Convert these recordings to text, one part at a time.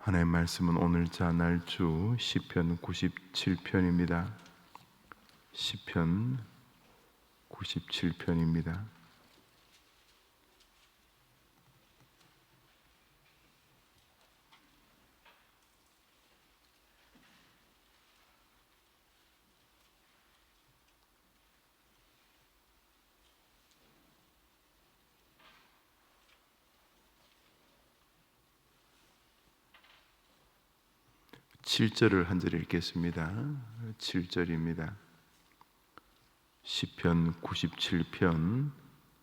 하나님의 말씀은 오늘자 날주 시편 97편입니다. 시편 97편입니다. 칠 절을 한 절 읽겠습니다. 7절입니다. 시편 97편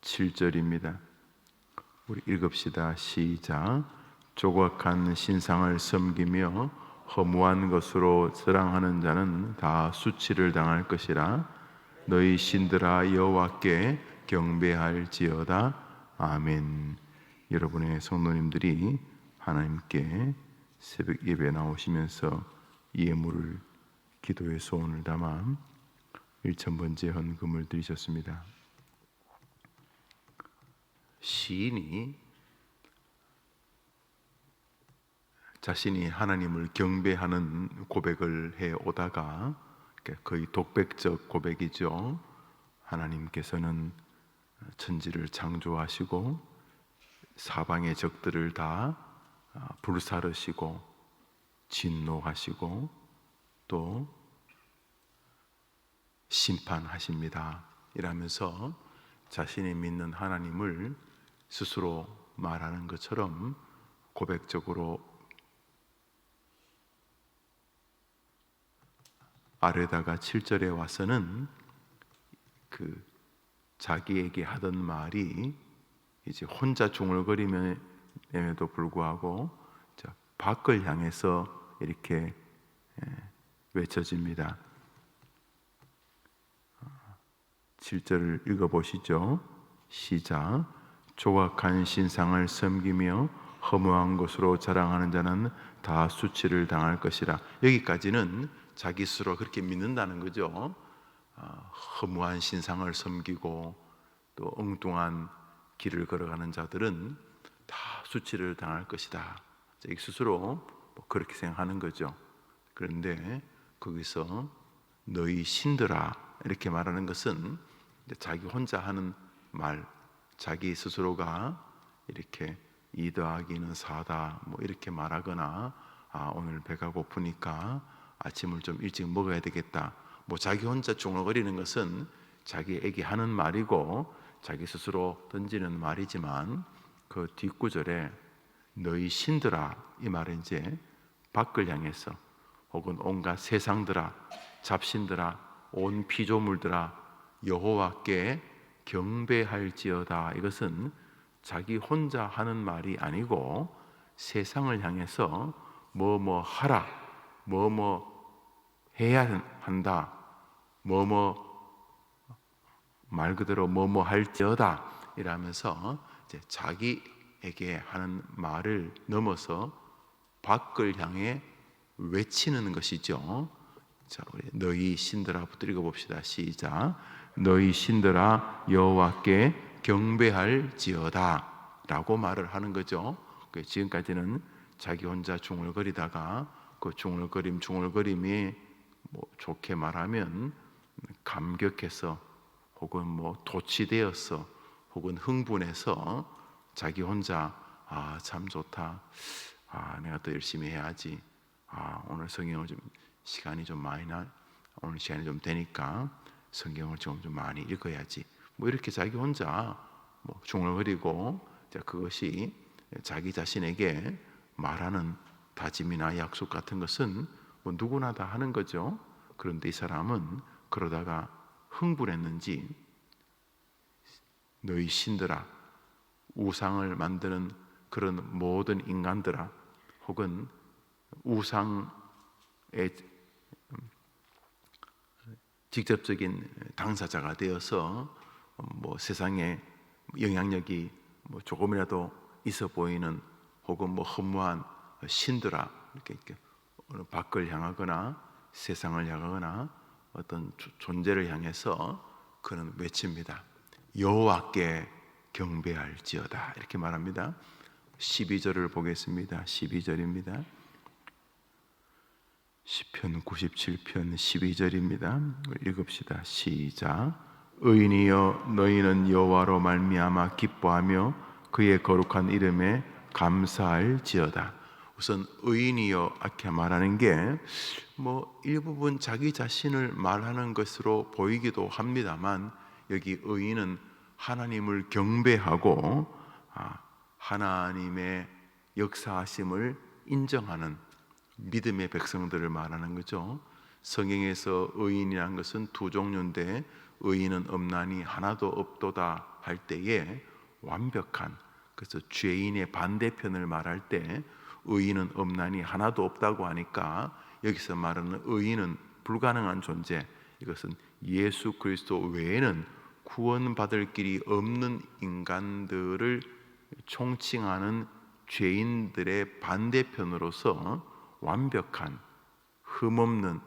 7절입니다. 우리 읽읍시다. 시작. 조각한 신상을 섬기며 허무한 것으로 저랑하는 자는 다 수치를 당할 것이라. 너희 신들아 여호와께 경배할지어다. 아멘. 여러분의 성도님들이 하나님께 새벽 예배 나오시면서 예물을 기도의 소원을 담아 1,000번째 헌금을 드리셨습니다. 시인이 자신이 하나님을 경배하는 고백을 해 오다가 거의 독백적 고백이죠. 하나님께서는 천지를 창조하시고 사방의 적들을 다 불사르시고 진노하시고 또 심판하십니다. 이라면서 자신이 믿는 하나님을 스스로 말하는 것처럼 고백적으로 아래다가 7절에 와서는 자기에게 하던 말이 이제 혼자 중얼거림에도 불구하고 밖을 향해서 이렇게 외쳐집니다. 7절을 읽어보시죠. 시작. 조각한 신상을 섬기며 허무한 것으로 자랑하는 자는 다 수치를 당할 것이라. 여기까지는 자기 스스로 그렇게 믿는다는 거죠. 허무한 신상을 섬기고 또 엉뚱한 길을 걸어가는 자들은 다 수치를 당할 것이다. 자기 스스로 그렇게 생각하는 거죠. 그런데 거기서 너희 신들아 이렇게 말하는 것은 자기 혼자 하는 말, 자기 스스로가 이렇게 2 더하기는 4다 이렇게 말하거나 오늘 배가 고프니까 아침을 좀 일찍 먹어야 되겠다 자기 혼자 중얼거리는 것은 자기에게 하는 말이고 자기 스스로 던지는 말이지만 그 뒷구절에 너희 신들아 이 말은 이제 밖을 향해서 혹은 온갖 세상들아 잡신들아 온 피조물들아 여호와께 경배할지어다. 이것은 자기 혼자 하는 말이 아니고 세상을 향해서 뭐뭐 하라 뭐뭐 해야 한다 말 그대로 뭐뭐 할지어다 이라면서 이제 자기에게 하는 말을 넘어서 밖을 향해 외치는 것이죠. 자, 우리 너희 신들아부터 읽어봅시다. 시작. 너희 신들아 여호와께 경배할지어다 라고 말을 하는 거죠. 지금까지는 자기 혼자 중얼거리다가 그 중얼거림이 좋게 말하면 감격해서 혹은 도취되어서 혹은 흥분해서 자기 혼자 참 좋다. 내가 더 열심히 해야지. 오늘 성경을 좀 시간이 좀 많이 오늘 시간이 좀 되니까 성경을 좀 많이 읽어야지. 이렇게 자기 혼자 중얼거리고 그것이 자기 자신에게 말하는 다짐이나 약속 같은 것은 누구나 다 하는 거죠. 그런데 이 사람은 그러다가 흥분했는지 너희 신들아 우상을 만드는 그런 모든 인간들아 혹은 우상의 직접적인 당사자가 되어서 세상에 영향력이 조금이라도 있어 보이는 혹은 허무한 신들아 이렇게 밖을 향하거나 세상을 향하거나 어떤 존재를 향해서 그는 외칩니다. 여호와께 경배할지어다 이렇게 말합니다. 12절을 보겠습니다. 12절입니다. 시편 97편 12절입니다. 읽읍시다. 시작. 의인이여 너희는 여호와로 말미암아 기뻐하며 그의 거룩한 이름에 감사할지어다. 우선 의인이여 이렇게 말하는 게 일부분 자기 자신을 말하는 것으로 보이기도 합니다만, 여기 의인은 하나님을 경배하고 하나님의 역사하심을 인정하는 믿음의 백성들을 말하는 거죠. 성경에서 의인이라는 것은 두 종류인데, 의인은 없나니 하나도 없도다 할 때에 완벽한, 그래서 죄인의 반대편을 말할 때 의인은 없나니 하나도 없다고 하니까, 여기서 말하는 의인은 불가능한 존재, 이것은 예수 그리스도 외에는 구원받을 길이 없는 인간들을 총칭하는 죄인들의 반대편으로서 완벽한, 흠없는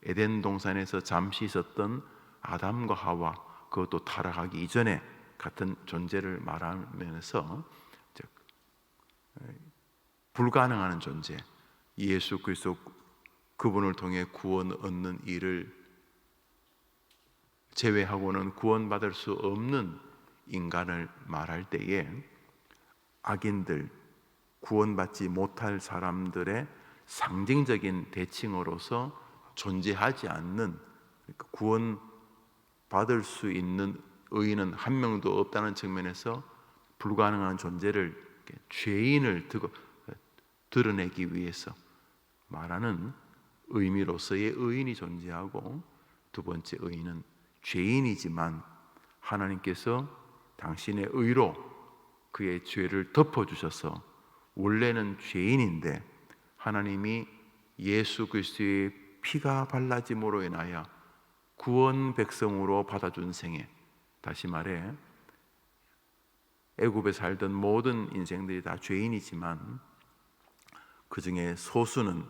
에덴 동산에서 잠시 있었던 아담과 하와, 그것도 타락하기 이전에 같은 존재를 말하면서 불가능한 존재, 예수 그리스도 그분을 통해 구원 얻는 일을 제외하고는 구원받을 수 없는 인간을 말할 때에, 악인들, 구원받지 못할 사람들의 상징적인 대칭으로서 존재하지 않는, 그러니까 구원받을 수 있는 의인은 한 명도 없다는 측면에서 불가능한 존재를, 죄인을 드러내기 위해서 말하는 의미로서의 의인이 존재하고, 두 번째 의인은 죄인이지만 하나님께서 당신의 의로 그의 죄를 덮어주셔서, 원래는 죄인인데 하나님이 예수 그리스도의 피가 발라짐으로 인하여 구원 백성으로 받아준 생애, 다시 말해 애굽에 살던 모든 인생들이 다 죄인이지만 그 중에 소수는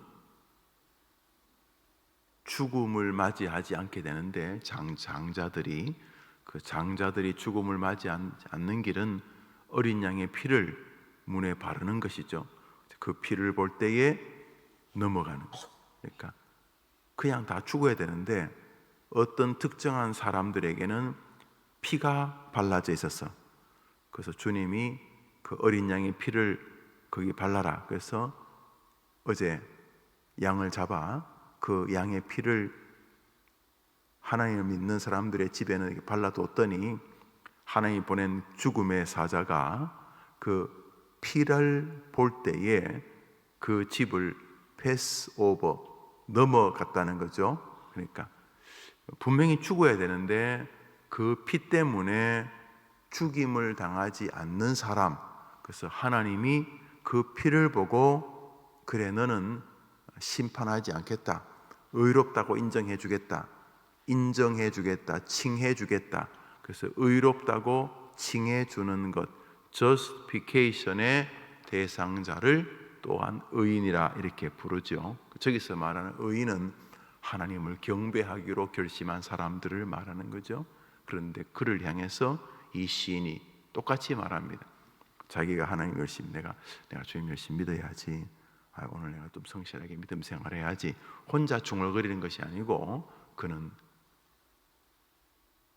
죽음을 맞이하지 않게 되는데, 장자들이, 그 장자들이 죽음을 맞이하지 않는 길은 어린 양의 피를 문에 바르는 것이죠. 그 피를 볼 때에 넘어가는 거죠. 그러니까 그냥 다 죽어야 되는데 어떤 특정한 사람들에게는 피가 발라져 있었어. 그래서 주님이 그 어린 양의 피를 거기 발라라, 그래서 어제 양을 잡아 그 양의 피를 하나님을 믿는 사람들의 집에는 발라뒀더니, 하나님이 보낸 죽음의 사자가 그 피를 볼 때에 그 집을 패스오버, 넘어갔다는 거죠. 그러니까 분명히 죽어야 되는데 그 피 때문에 죽임을 당하지 않는 사람, 그래서 하나님이 그 피를 보고, 그래 너는 심판하지 않겠다, 의롭다고 인정해 주겠다, 칭해 주겠다. 그래서 의롭다고 칭해 주는 것, justification의 대상자를 또한 의인이라 이렇게 부르죠. 저기서 말하는 의인은 하나님을 경배하기로 결심한 사람들을 말하는 거죠. 그런데 그를 향해서 이 시인이 똑같이 말합니다. 자기가 하나님 열심히, 내가 주님 열심히 믿어야지, 오늘 내가 좀 성실하게 믿음 생활해야지, 혼자 중얼거리는 것이 아니고, 그는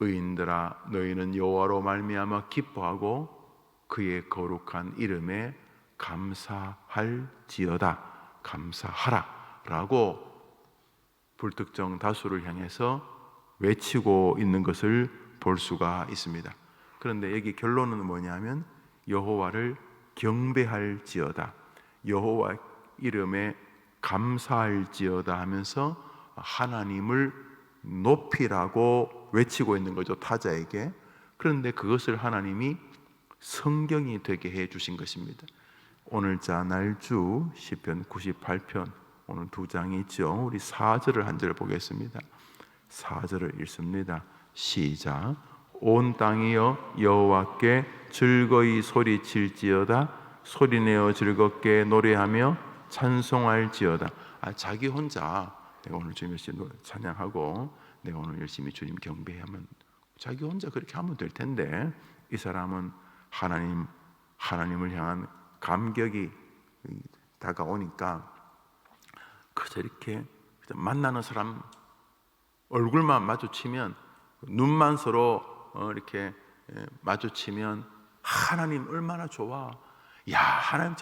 의인들아 너희는 여호와로 말미암아 기뻐하고 그의 거룩한 이름에 감사할지어다, 감사하라 라고 불특정 다수를 향해서 외치고 있는 것을 볼 수가 있습니다. 그런데 여기 결론은 뭐냐면, 여호와를 경배할지어다, 여호와 이름에 감사할지어다 하면서 하나님을 높이라고 외치고 있는 거죠, 타자에게. 그런데 그것을 하나님이 성경이 되게 해 주신 것입니다. 오늘자 날주 시편 98편, 오늘 두 장이 있죠. 우리 4절을 한 절 보겠습니다. 4절을 읽습니다. 시작. 온 땅이여 여호와께 즐거이 소리칠지어다, 소리내어 즐겁게 노래하며 찬송할지어다. 자기 혼자 내가 오늘 주님 열심히 찬양하고 내가 오늘 열심히 주님 경배하면, 자기 혼자 그렇게 하면 될 텐데, 이 사람은 하나님을 향한 감격이 다가오니까 그저 이렇게 만나는 사람 얼굴만 마주치면, 눈만 서로 이렇게 마주치면 하나님 얼마나 좋아. 야, 하나님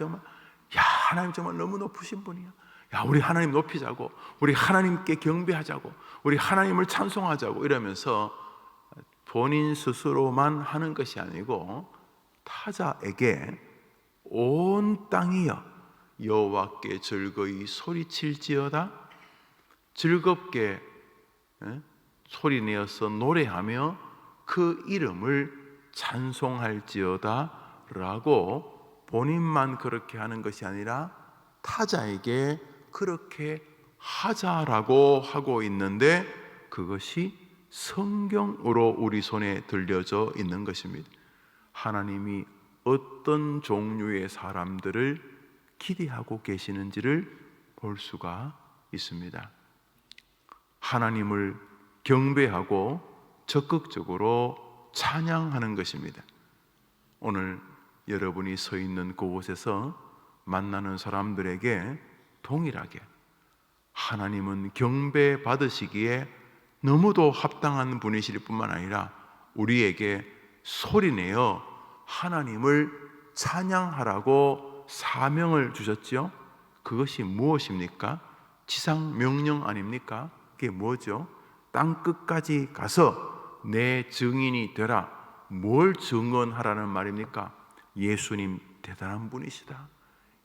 정말 너무 높으신 분이야. 야, 우리 하나님 높이자고, 우리 하나님께 경배하자고, 우리 하나님을 찬송하자고 이러면서 본인 스스로만 하는 것이 아니고 타자에게 온 땅이여 여호와께 즐거이 소리칠지어다, 즐겁게 소리내어서 노래하며 그 이름을 찬송할지어다 라고 본인만 그렇게 하는 것이 아니라 타자에게 그렇게 하자라고 하고 있는데, 그것이 성경으로 우리 손에 들려져 있는 것입니다. 하나님이 어떤 종류의 사람들을 기대하고 계시는지를 볼 수가 있습니다. 하나님을 경배하고 적극적으로 찬양하는 것입니다. 오늘 여러분이 서 있는 그곳에서 만나는 사람들에게 동일하게 하나님은 경배 받으시기에 너무도 합당한 분이실 뿐만 아니라 우리에게 소리내어 하나님을 찬양하라고 사명을 주셨지요. 그것이 무엇입니까? 지상 명령 아닙니까? 그게 뭐죠? 땅 끝까지 가서 내 증인이 되라. 뭘 증언하라는 말입니까? 예수님 대단한 분이시다.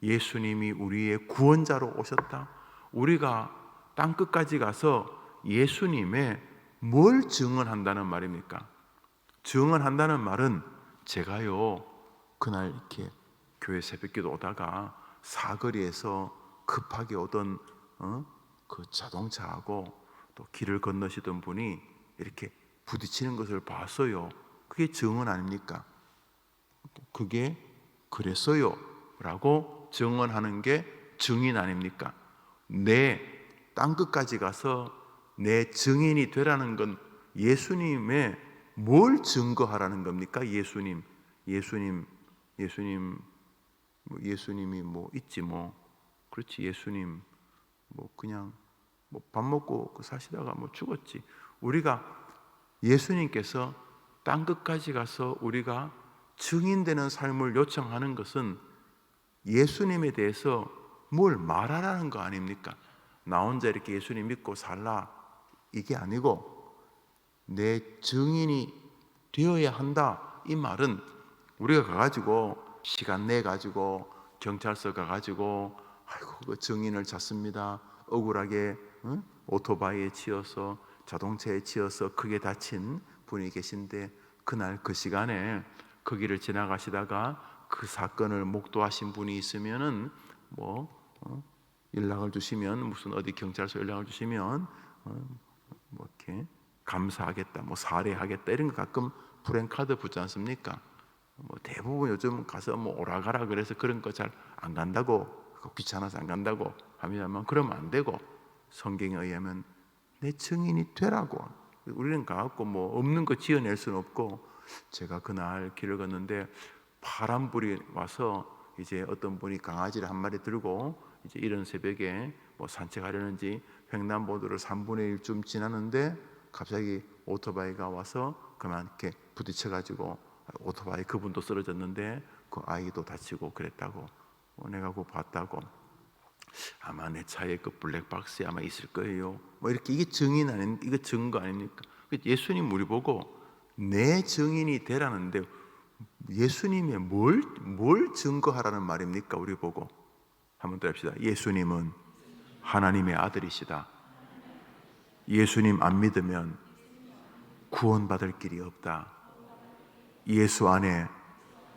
예수님이 우리의 구원자로 오셨다. 우리가 땅 끝까지 가서 예수님의 뭘 증언한다는 말입니까? 증언한다는 말은, 제가요 그날 이렇게 교회 새벽기도 오다가 사거리에서 급하게 오던 그 자동차하고 또 길을 건너시던 분이 이렇게 부딪히는 것을 봤어요. 그게 증언 아닙니까? 그게 그랬어요 라고 증언하는 게 증인 아닙니까? 내 땅끝까지 가서 내 증인이 되라는 건 예수님의 뭘 증거하라는 겁니까? 예수님이 뭐 있지 뭐. 그렇지, 예수님 뭐 그냥 뭐 밥 먹고 사시다가 뭐 죽었지. 우리가 예수님께서 땅 끝까지 가서 우리가 증인되는 삶을 요청하는 것은 예수님에 대해서 뭘 말하라는 거 아닙니까? 나 혼자 이렇게 예수님 믿고 살라, 이게 아니고 내 증인이 되어야 한다. 이 말은 우리가 가가지고 시간 내 가지고 경찰서 가가지고 아이고 그 증인을 찾습니다. 억울하게 오토바이에 치여서 자동차에 치여서 크게 다친 분이 계신데, 그날 그 시간에 그 길을 지나가시다가 그 사건을 목도하신 분이 있으면은 연락을 주시면, 무슨 어디 경찰서 연락을 주시면 뭐 이렇게 감사하겠다, 뭐 사례하겠다 이런 거 가끔 프랜카드 붙지 않습니까? 뭐 대부분 요즘 가서 뭐 오라가라 그래서 그런 거 잘 안 간다고, 귀찮아서 안 간다고 합니다만, 그러면 안 되고 성경에 의하면 내 증인이 되라고. 우리는 가갖고 뭐 없는 거 지어낼 수는 없고, 제가 그날 길을 걷는데 파란불이 와서 이제 어떤 분이 강아지를 한 마리 들고 이제 이른 새벽에 뭐 산책하려는지 횡단보도를 3분의 1쯤 지나는데 갑자기 오토바이가 와서 그만 이렇게 부딪혀가지고 오토바이 그분도 쓰러졌는데 그 아이도 다치고 그랬다고. 내가 그거 봤다고. 아마 내 차에 그 블랙박스에 아마 있을 거예요. 뭐 이렇게, 이게 증인 아닌, 이거 증거 아닙니까? 예수님 우리 보고 내 증인이 되라는데 예수님의 뭘 증거하라는 말입니까? 우리 보고 한번 더 합시다. 예수님은 하나님의 아들이시다. 예수님 안 믿으면 구원받을 길이 없다. 예수 안에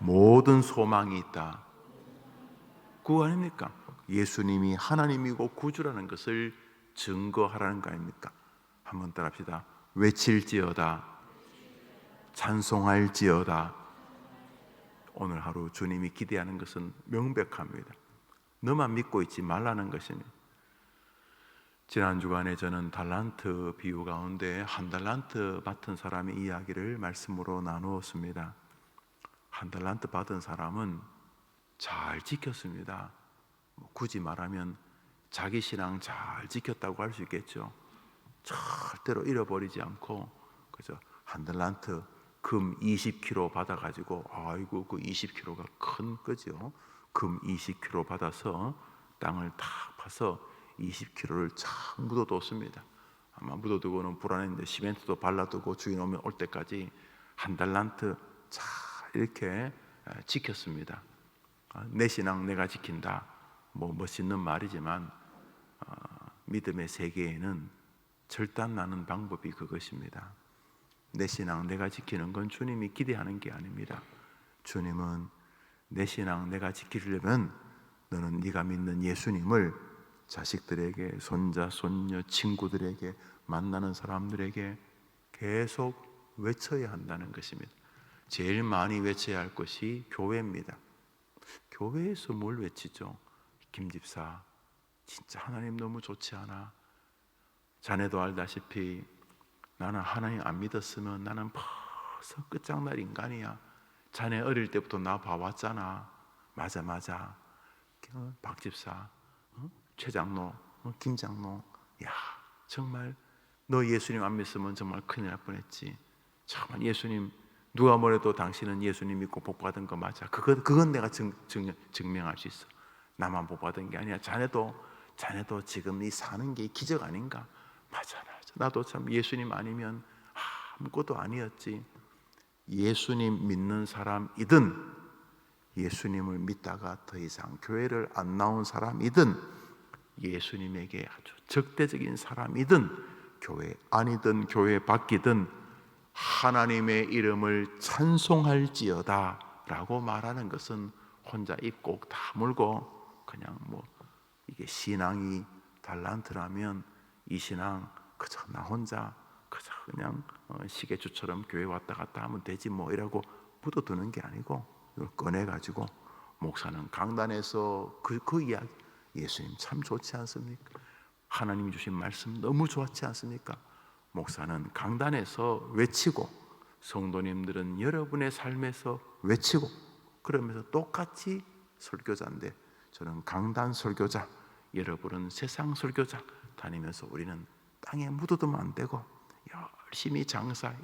모든 소망이 있다. 그거 아닙니까? 예수님이 하나님이고 구주라는 것을 증거하라는 거 아닙니까? 한번 따라합시다. 외칠지어다, 찬송할지어다. 오늘 하루 주님이 기대하는 것은 명백합니다. 너만 믿고 있지 말라는 것입니다. 지난 주간에 저는 달란트 비유 가운데 한 달란트 받은 사람의 이야기를 말씀으로 나누었습니다. 한 달란트 받은 사람은 잘 지켰습니다. 굳이 말하면 자기 신앙 잘 지켰다고 할 수 있겠죠. 절대로 잃어버리지 않고, 그죠? 한 달란트 금 20kg 받아가지고, 아이고 그 20kg가 큰 거죠. 금 20kg 받아서 땅을 탁 파서 20kg를 착 묻어뒀습니다. 아마 묻어두고는 불안했는데 시멘트도 발라두고 주인 오면 올 때까지 한 달란트 잘 이렇게 지켰습니다. 내 신앙 내가 지킨다, 뭐 멋있는 말이지만 믿음의 세계에는 절단나는 방법이 그것입니다. 내 신앙 내가 지키는 건 주님이 기대하는 게 아닙니다. 주님은 내 신앙 내가 지키려면 너는 네가 믿는 예수님을 자식들에게, 손자, 손녀, 친구들에게, 만나는 사람들에게 계속 외쳐야 한다는 것입니다. 제일 많이 외쳐야 할 것이 교회입니다. 교회에서 뭘 외치죠? 김 집사, 진짜 하나님 너무 좋지 않아? 자네도 알다시피 나는 하나님 안 믿었으면 나는 벌써 끝장날 인간이야. 자네 어릴 때부터 나 봐왔잖아. 맞아. 박 집사, 최 장로, 김 장로, 야 정말 너 예수님 안 믿으면 정말 큰일 날 뻔했지. 정말 예수님 누가 뭐래도 당신은 예수님 믿고 복 받은 거 맞아. 그건 내가 증명할 수 있어. 나만 복 받은 게 아니야. 자네도 지금 이 사는 게 기적 아닌가? 맞아. 나도 참 예수님 아니면 아무것도 아니었지. 예수님 믿는 사람이든 예수님을 믿다가 더 이상 교회를 안 나온 사람이든 예수님에게 아주 적대적인 사람이든 교회 안이든 교회 밖이든 하나님의 이름을 찬송할지어다 라고 말하는 것은 혼자 입 꼭 다물고 그냥 뭐 이게 신앙이 달란트라면 이 신앙 그저 나 혼자 그저 그냥 시계추처럼 교회 왔다 갔다 하면 되지 뭐 이라고 묻어두는 게 아니고 이걸 꺼내가지고 목사는 강단에서 그 이야기, 예수님 참 좋지 않습니까? 하나님이 주신 말씀 너무 좋았지 않습니까? 목사는 강단에서 외치고 성도님들은 여러분의 삶에서 외치고 그러면서 똑같이 설교자인데 저는 강단 설교자, 여러분은 세상 설교자 다니면서 우리는 땅에 묻어두면 안 되고 열심히 장사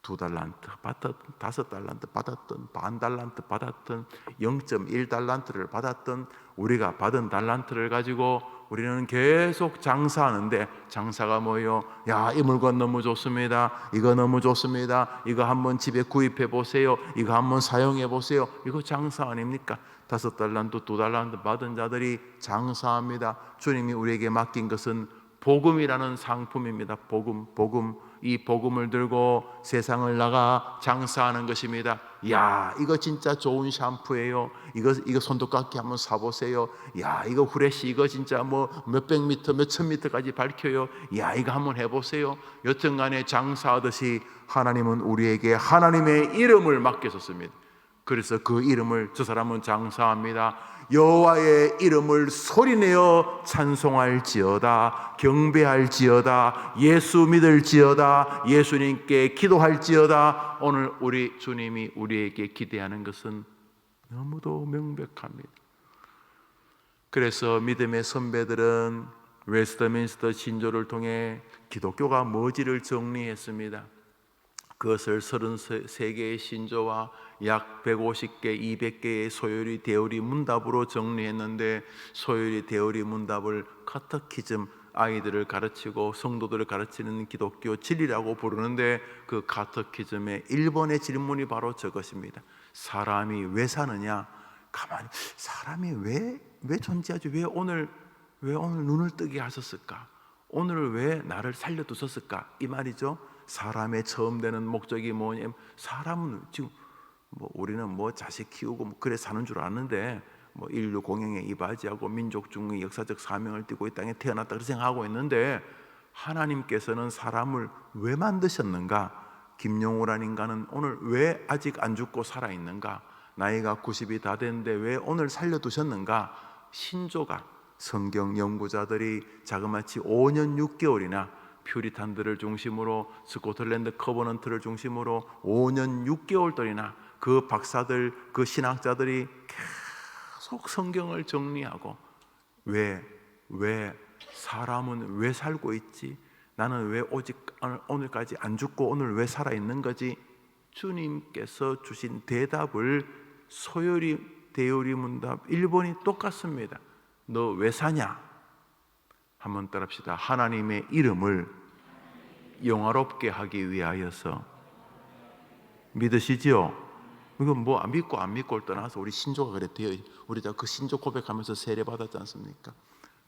2달란트 받았든 5달란트 받았든 반달란트 받았든 0.1달란트를 받았든 우리가 받은 달란트를 가지고 우리는 계속 장사하는데 장사가 뭐예요? 야, 이 물건 너무 좋습니다. 이거 너무 좋습니다. 이거 한번 집에 구입해 보세요. 이거 한번 사용해 보세요. 이거 장사 아닙니까? 5달란트 2달란트 받은 자들이 장사합니다. 주님이 우리에게 맡긴 것은 복음이라는 상품입니다. 복음. 이 복음을 들고 세상을 나가 장사하는 것입니다. 야, 이거 진짜 좋은 샴푸예요. 이거 손톱깎이 한번 사보세요. 야, 이거 후레쉬 이거 진짜 뭐 몇백 미터, 몇천 미터까지 밝혀요. 야, 이거 한번 해보세요. 여튼간에 장사하듯이 하나님은 우리에게 하나님의 이름을 맡기셨습니다. 그래서 그 이름을 저 사람은 장사합니다. 여호와의 이름을 소리내어 찬송할지어다, 경배할지어다, 예수 믿을지어다, 예수님께 기도할지어다. 오늘 우리 주님이 우리에게 기대하는 것은 너무도 명백합니다. 그래서 믿음의 선배들은 웨스트민스터 신조를 통해 기독교가 뭐지를 정리했습니다. 그것을 33개의 신조와 약 150개, 200개의 소요리 대요리 문답으로 정리했는데 소요리 대요리 문답을 카테키즘, 아이들을 가르치고 성도들을 가르치는 기독교 진리라고 부르는데 그 카테키즘의 1번의 질문이 바로 저것입니다. 사람이 왜 사느냐? 가만히 사람이 왜 존재하지? 왜 오늘 눈을 뜨게 하셨을까? 오늘 왜 나를 살려두셨을까? 이 말이죠. 사람의 처음 되는 목적이 뭐냐면 사람은 지금 뭐 우리는 뭐 자식 키우고 뭐 그래 사는 줄 아는데 뭐 인류 공영에 이바지하고 민족 중의 역사적 사명을 띠고 이 땅에 태어났다 그렇게 생각하고 있는데 하나님께서는 사람을 왜 만드셨는가? 김용우라는 인간은 오늘 왜 아직 안 죽고 살아있는가? 나이가 90이 다 됐는데 왜 오늘 살려두셨는가? 신조가 성경 연구자들이 자그마치 5년 6개월이나 퓨리탄들을 중심으로 스코틀랜드 커버넌트를 중심으로 5년 6개월 동안이나 그 박사들, 그 신학자들이 계속 성경을 정리하고 왜 사람은 왜 살고 있지? 나는 왜 오직 오늘까지 안 죽고 오늘 왜 살아있는 거지? 주님께서 주신 대답을 소요리 대요리 문답 1번이 똑같습니다. 너 왜 사냐? 한번 따라합시다. 하나님의 이름을 영화롭게 하기 위하여서. 믿으시지요? 이건 뭐 믿고 안 믿고를 떠나서 우리 신조가 그랬대요. 우리 다 그 신조 고백하면서 세례 받았지 않습니까?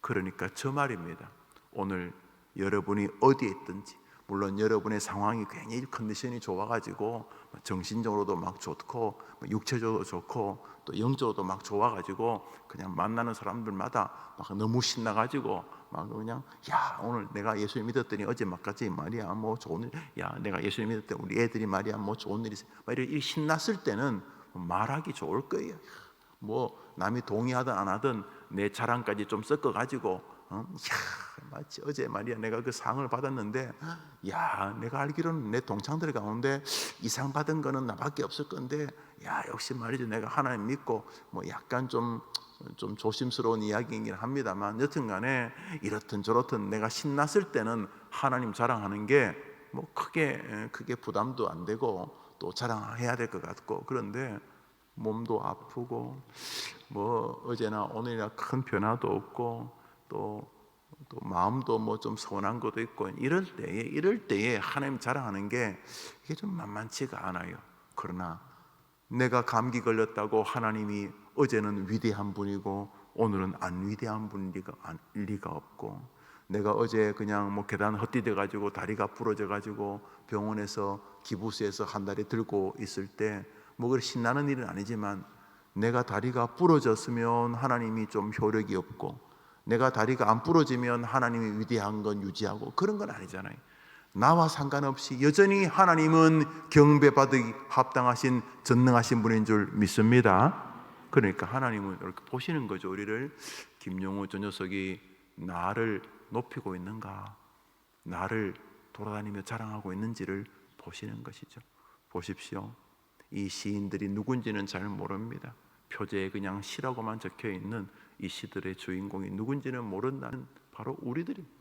그러니까 저 말입니다. 오늘 여러분이 어디에 있든지, 물론 여러분의 상황이 굉장히 컨디션이 좋아가지고 정신적으로도 막 좋고 육체적으로도 좋고 또 영적으로도 막 좋아가지고 그냥 만나는 사람들마다 막 너무 신나가지고 막 그냥 야 오늘 내가 예수님 믿었더니 어제 막까지 말이야 뭐 좋은 일, 야 내가 예수님 믿었더니 우리 애들이 말이야 뭐 좋은 일이 막 이렇게 신났을 때는 말하기 좋을 거예요. 뭐 남이 동의하든 안 하든 내 자랑까지 좀 섞어가지고 야 마치 어제 말이야 내가 그 상을 받았는데 야 내가 알기로는 내 동창들 가운데 이 상 받은 거는 나밖에 없을 건데 야 역시 말이죠 내가 하나님 믿고 뭐 약간 좀 조심스러운 이야기이긴 합니다만 여튼간에 이렇든 저렇든 내가 신났을 때는 하나님 자랑하는 게 뭐 크게 부담도 안 되고 또 자랑해야 될 것 같고 그런데 몸도 아프고 뭐 어제나 오늘이나 큰 변화도 없고 또 마음도 뭐 좀 서운한 것도 있고 이럴 때에 하나님 자랑하는 게 이게 좀 만만치가 않아요. 그러나 내가 감기 걸렸다고 하나님이 어제는 위대한 분이고 오늘은 안 위대한 분일 리가 없고 내가 어제 그냥 뭐 계단 헛디뎌 가지고 다리가 부러져 가지고 병원에서 기부스에서 한 다리 들고 있을 때 뭐 그렇게 신나는 일은 아니지만 내가 다리가 부러졌으면 하나님이 좀 효력이 없고 내가 다리가 안 부러지면 하나님이 위대한 건 유지하고 그런 건 아니잖아요. 나와 상관없이 여전히 하나님은 경배받기 합당하신 전능하신 분인 줄 믿습니다. 그러니까 하나님은 이렇게 보시는 거죠. 우리를 김용우 저 녀석이 나를 높이고 있는가, 나를 돌아다니며 자랑하고 있는지를 보시는 것이죠. 보십시오. 이 시인들이 누군지는 잘 모릅니다. 표제에 그냥 시라고만 적혀있는 이 시들의 주인공이 누군지는 모른다는 바로 우리들입니다.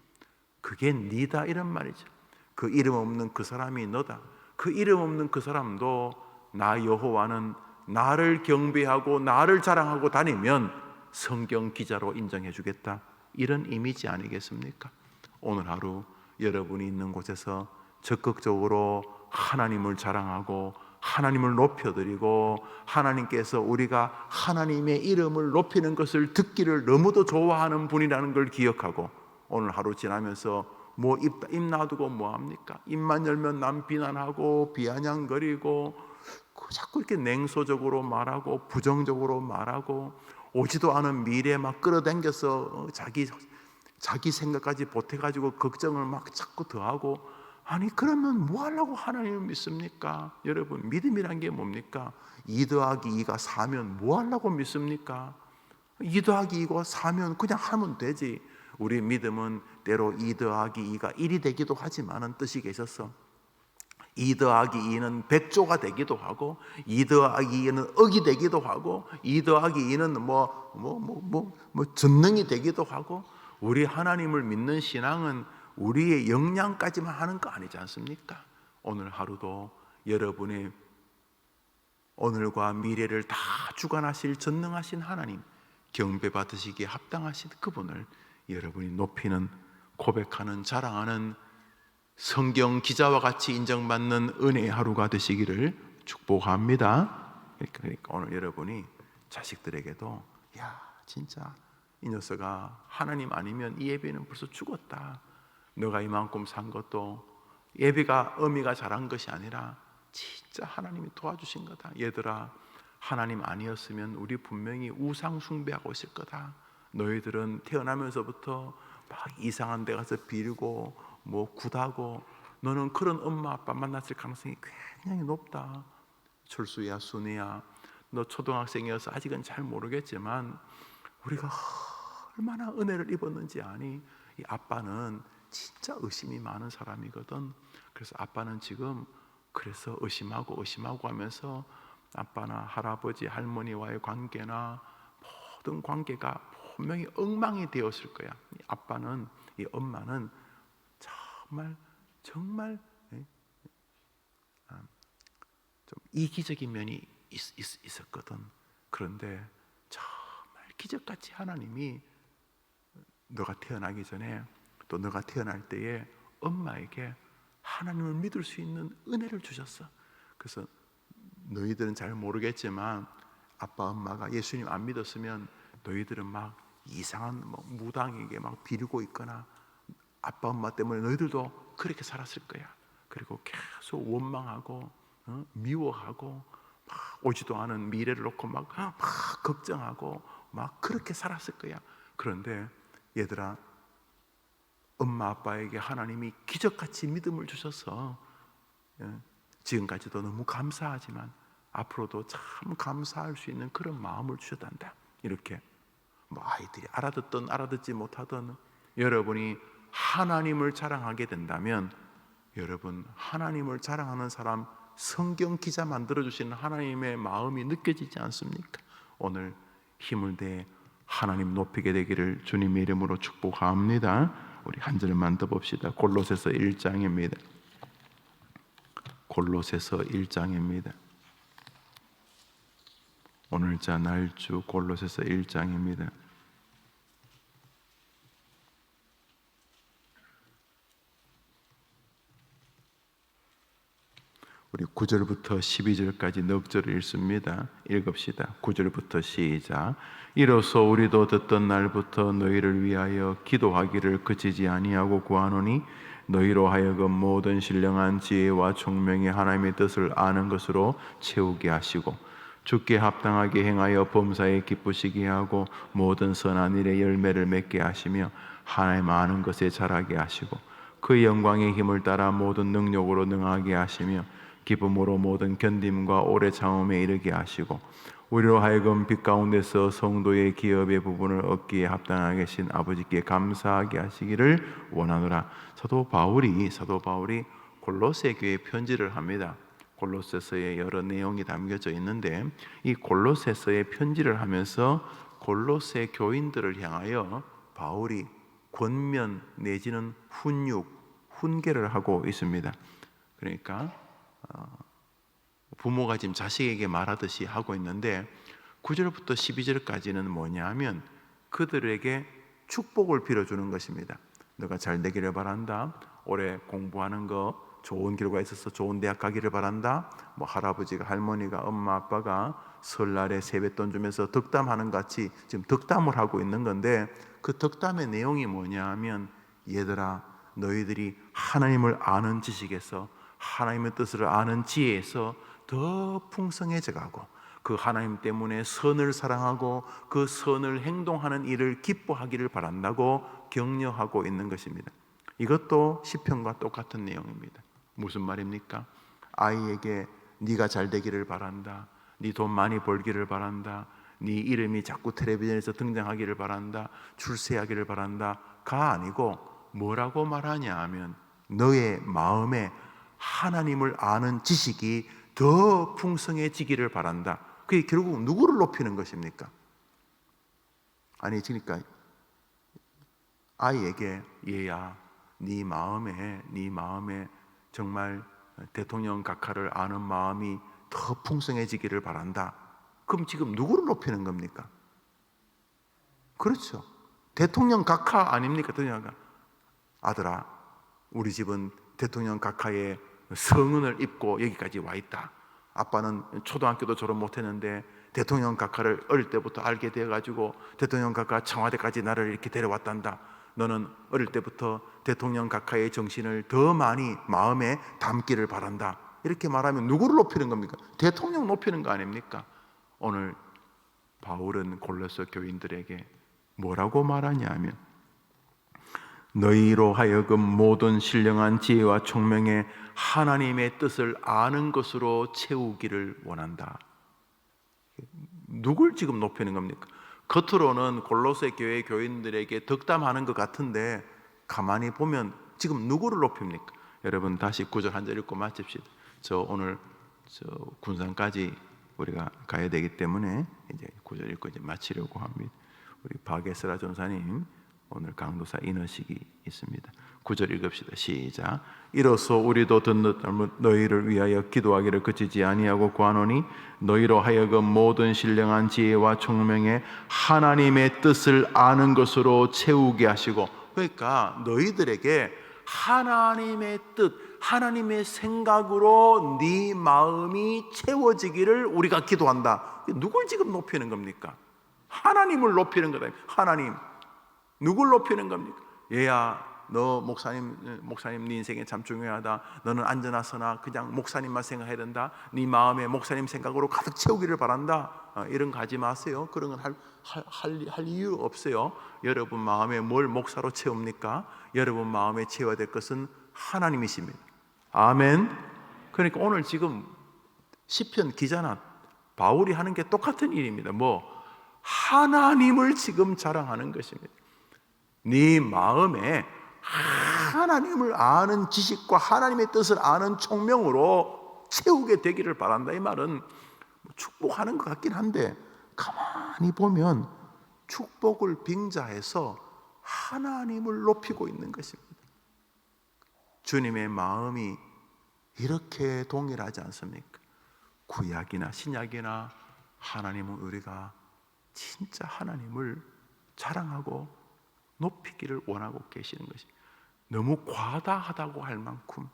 그게 니다 이런 말이죠. 그 이름 없는 그 사람이 너다. 그 이름 없는 그 사람도 나 여호와는 나를 경배하고 나를 자랑하고 다니면 성경 기자로 인정해 주겠다. 이런 이미지 아니겠습니까? 오늘 하루 여러분이 있는 곳에서 적극적으로 하나님을 자랑하고 하나님을 높여드리고 하나님께서 우리가 하나님의 이름을 높이는 것을 듣기를 너무도 좋아하는 분이라는 걸 기억하고 오늘 하루 지나면서 뭐 입 놔두고 뭐합니까? 입만 열면 남 비난하고 비아냥거리고 자꾸 이렇게 냉소적으로 말하고 부정적으로 말하고 오지도 않은 미래에 막 끌어당겨서 자기 생각까지 보태가지고 걱정을 막 자꾸 더하고 아니 그러면 뭐 하려고 하나님을 믿습니까? 여러분 믿음이란 게 뭡니까? 2 더하기 2가 4면 뭐 하려고 믿습니까? 2 더하기 2가 4면 그냥 하면 되지. 우리 믿음은 때로 2 더하기 2가 1이 되기도 하지만은 뜻이 계셔서 2 더하기 2는 100조가 되기도 하고 2 더하기 2는 억이 되기도 하고 2 더하기 2는 전능이 되기도 하고 우리 하나님을 믿는 신앙은 우리의 역량까지만 하는 거 아니지 않습니까? 오늘 하루도 여러분의 오늘과 미래를 다 주관하실 전능하신 하나님 경배받으시기에 합당하신 그분을 여러분이 높이는 고백하는 자랑하는 성경 기자와 같이 인정받는 은혜의 하루가 되시기를 축복합니다. 그러니까 오늘 여러분이 자식들에게도 야 진짜 이 녀석아 하나님 아니면 이 예배는 벌써 죽었다. 너가 이만큼 산 것도 예배가 어미가 잘한 것이 아니라 진짜 하나님이 도와주신 거다. 얘들아 하나님 아니었으면 우리 분명히 우상 숭배하고 있을 거다. 너희들은 태어나면서부터 막 이상한 데 가서 빌고 뭐 굿하고 너는 그런 엄마 아빠 만났을 가능성이 굉장히 높다. 철수야 순이야 너 초등학생이어서 아직은 잘 모르겠지만 우리가 얼마나 은혜를 입었는지 아니? 이 아빠는 진짜 의심이 많은 사람이거든. 그래서 아빠는 지금 그래서 의심하고 하면서 아빠나 할아버지 할머니와의 관계나 모든 관계가 분명히 엉망이 되었을 거야. 이 아빠는, 이 엄마는 정말 좀 이기적인 면이 있었거든. 그런데 정말 기적같이 하나님이 너가 태어나기 전에, 또 너가 태어날 때에 엄마에게 하나님을 믿을 수 있는 은혜를 주셨어. 그래서 너희들은 잘 모르겠지만 아빠 엄마가 예수님 안 믿었으면 너희들은 막 이상한 무당에게 막 비리고 있거나 아빠 엄마 때문에 너희들도 그렇게 살았을 거야. 그리고 계속 원망하고 미워하고 막 오지도 않은 미래를 놓고 막 걱정하고 막 그렇게 살았을 거야. 그런데 얘들아, 엄마 아빠에게 하나님이 기적같이 믿음을 주셔서 지금까지도 너무 감사하지만 앞으로도 참 감사할 수 있는 그런 마음을 주셨단다. 이렇게 아이들이 알아듣든 알아듣지 못하든 여러분이 하나님을 자랑하게 된다면, 여러분 하나님을 자랑하는 사람, 성경 기자 만들어주시는 하나님의 마음이 느껴지지 않습니까? 오늘 힘을 내어 하나님 높이게 되기를 주님의 이름으로 축복합니다. 우리 한 절만 더 봅시다. 골로새서 1장입니다. 골로새서 1장입니다. 오늘자 날주 골로새서 1장입니다. 우리 9절부터 12절까지 넉 절을 읽습니다. 읽읍시다. 9절부터 시작. 이로써 우리도 듣던 날부터 너희를 위하여 기도하기를 그치지 아니하고 구하노니 너희로 하여금 모든 신령한 지혜와 총명의 하나님의 뜻을 아는 것으로 채우게 하시고 주께 합당하게 행하여 범사에 기쁘시게 하고 모든 선한 일에 열매를 맺게 하시며 하나님 아는 것에 자라게 하시고 그 영광의 힘을 따라 모든 능력으로 능하게 하시며 기쁨으로 모든 견딤과 오래 참음에 이르게 하시고 우리로 하여금 빛 가운데서 성도의 기업의 부분을 얻기에 합당하게 하신 아버지께 감사하게 하시기를 원하노라. 사도 바울이 골로새 교회에 편지를 합니다. 골로새서에 여러 내용이 담겨져 있는데 이 골로새서에 편지를 하면서 골로새 교인들을 향하여 바울이 권면 내지는 훈계를 하고 있습니다. 그러니까 부모가 지금 자식에게 말하듯이 하고 있는데 9절부터 12절까지는 뭐냐 하면 그들에게 축복을 빌어주는 것입니다. 너가 잘 되기를 바란다. 올해 공부하는 거 좋은 결과 있어서 좋은 대학 가기를 바란다. 할아버지가 할머니가 엄마 아빠가 설날에 세뱃돈 주면서 덕담하는 같이 지금 덕담을 하고 있는 건데 그 덕담의 내용이 뭐냐 하면 얘들아, 너희들이 하나님을 아는 지식에서 하나님의 뜻을 아는 지혜에서 더 풍성해져 가고 그 하나님 때문에 선을 사랑하고 그 선을 행동하는 일을 기뻐하기를 바란다고 격려하고 있는 것입니다. 이것도 시편과 똑같은 내용입니다. 무슨 말입니까? 아이에게 네가 잘 되기를 바란다, 네 돈 많이 벌기를 바란다, 네 이름이 자꾸 텔레비전에서 등장하기를 바란다, 출세하기를 바란다가 아니고 뭐라고 말하냐 하면 너의 마음에 하나님을 아는 지식이 더 풍성해지기를 바란다. 그게 결국 누구를 높이는 것입니까? 아니, 그러니까 아이에게 얘야, 네 마음에 정말 대통령 각하를 아는 마음이 더 풍성해지기를 바란다. 그럼 지금 누구를 높이는 겁니까? 그렇죠. 대통령 각하 아닙니까? 대통령 각하. 아들아, 우리 집은 대통령 각하의 성은을 입고 여기까지 와 있다. 아빠는 초등학교도 졸업 못했는데 대통령 각하를 어릴 때부터 알게 되어가지고 대통령 각하 청와대까지 나를 이렇게 데려왔단다. 너는 어릴 때부터 대통령 각하의 정신을 더 많이 마음에 담기를 바란다. 이렇게 말하면 누구를 높이는 겁니까? 대통령 높이는 거 아닙니까? 오늘 바울은 골로새 교인들에게 뭐라고 말하냐면 너희로 하여금 모든 신령한 지혜와 총명의 하나님의 뜻을 아는 것으로 채우기를 원한다. 누굴 지금 높이는 겁니까? 겉으로는 골로새 교회 교인들에게 덕담하는 것 같은데 가만히 보면 지금 누구를 높입니까? 여러분 다시 9절 한 절 읽고 마칩시다. 저 오늘 군산까지 우리가 가야 되기 때문에 이제 구절 읽고 이제 마치려고 합니다. 우리 박예슬아 전사님 오늘 강도사 인허식이 있습니다. 9절 읽읍시다. 시작. 이로써 우리도 듣는 너희를 위하여 기도하기를 그치지 아니하고 구하노니 너희로 하여금 모든 신령한 지혜와 총명에 하나님의 뜻을 아는 것으로 채우게 하시고, 그러니까 너희들에게 하나님의 뜻, 하나님의 생각으로 네 마음이 채워지기를 우리가 기도한다. 누굴 지금 높이는 겁니까? 하나님을 높이는 거다. 하나님. 누굴 높이는 겁니까? 얘야, 너 목사님 네 인생에 참 중요하다. 너는 앉으나 서나 그냥 목사님만 생각해야 된다. 네 마음에 목사님 생각으로 가득 채우기를 바란다. 이런 거 하지 마세요. 그런 건 할 이유 없어요. 여러분 마음에 뭘 목사로 채웁니까? 여러분 마음에 채워야 될 것은 하나님이십니다. 아멘. 그러니까 오늘 지금 시편 기자나 바울이 하는 게 똑같은 일입니다. 하나님을 지금 자랑하는 것입니다. 네 마음에 하나님을 아는 지식과 하나님의 뜻을 아는 총명으로 채우게 되기를 바란다. 이 말은 축복하는 것 같긴 한데 가만히 보면 축복을 빙자해서 하나님을 높이고 있는 것입니다. 주님의 마음이 이렇게 동일하지 않습니까? 구약이나 신약이나 하나님은 우리가 진짜 하나님을 자랑하고 높이기를 원하고 계시는 것입니다. 너무 과다하다고 할 만큼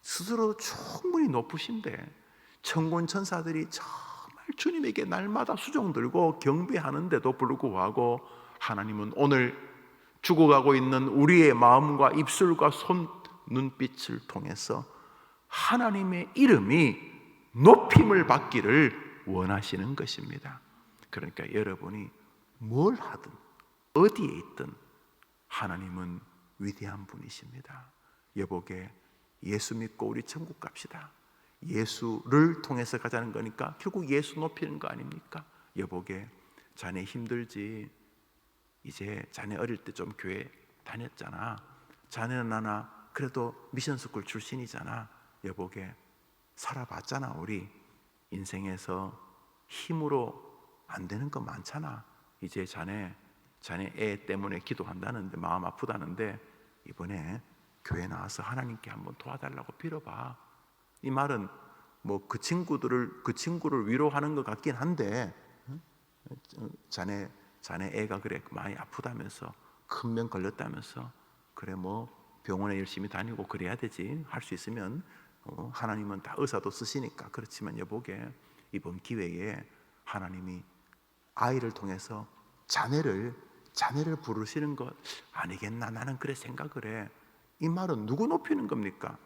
스스로도 충분히 높으신데 천군 천사들이 정말 주님에게 날마다 수종 들고 경배하는데도 불구하고 하나님은 오늘 죽어가고 있는 우리의 마음과 입술과 손, 눈빛을 통해서 하나님의 이름이 높임을 받기를 원하시는 것입니다. 그러니까 여러분이 뭘 하든 어디에 있든 하나님은 위대한 분이십니다. 여보게 예수 믿고 우리 천국 갑시다. 예수를 통해서 가자는 거니까 결국 예수 높이는 거 아닙니까? 여보게 자네 힘들지? 이제 자네 어릴 때 좀 교회 다녔잖아. 자네는 나나 그래도 미션스쿨 출신이잖아. 여보게 살아봤잖아. 우리 인생에서 힘으로 안 되는 거 많잖아. 이제 자네 애 때문에 기도한다는데 마음 아프다는데 이번에 교회 나와서 하나님께 한번 도와달라고 빌어봐. 이 말은 그 친구를 위로하는 것 같긴 한데 자네 애가 그래 많이 아프다면서 큰 병 걸렸다면서 그래 병원에 열심히 다니고 그래야 되지. 할 수 있으면 하나님은 다 의사도 쓰시니까. 그렇지만 여보게 이번 기회에 하나님이 아이를 통해서 자네를 부르시는 것 아니겠나. 나는 그래 생각을 해. 이 말은 누구 높이는 겁니까?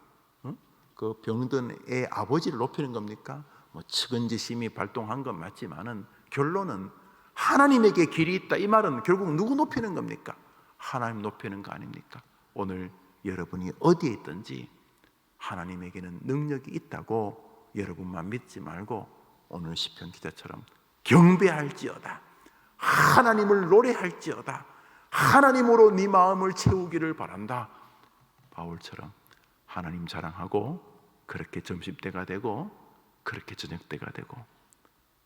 그 병든 애 아버지를 높이는 겁니까? 측은지심이 발동한 건 맞지만은 결론은 하나님에게 길이 있다. 이 말은 결국 누구 높이는 겁니까? 하나님 높이는 거 아닙니까? 오늘 여러분이 어디에 있든지 하나님에게는 능력이 있다고 여러분만 믿지 말고 오늘 시편 기자처럼 경배할지어다. 하나님을 노래할지어다. 하나님으로 네 마음을 채우기를 바란다. 바울처럼 하나님 자랑하고 그렇게 점심때가 되고 그렇게 저녁때가 되고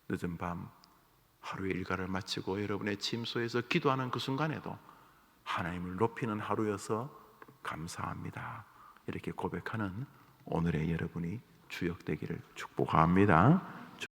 늦은 밤 하루의 일과를 마치고 여러분의 침소에서 기도하는 그 순간에도 하나님을 높이는 하루여서 감사합니다. 이렇게 고백하는 오늘의 여러분이 주역되기를 축복합니다.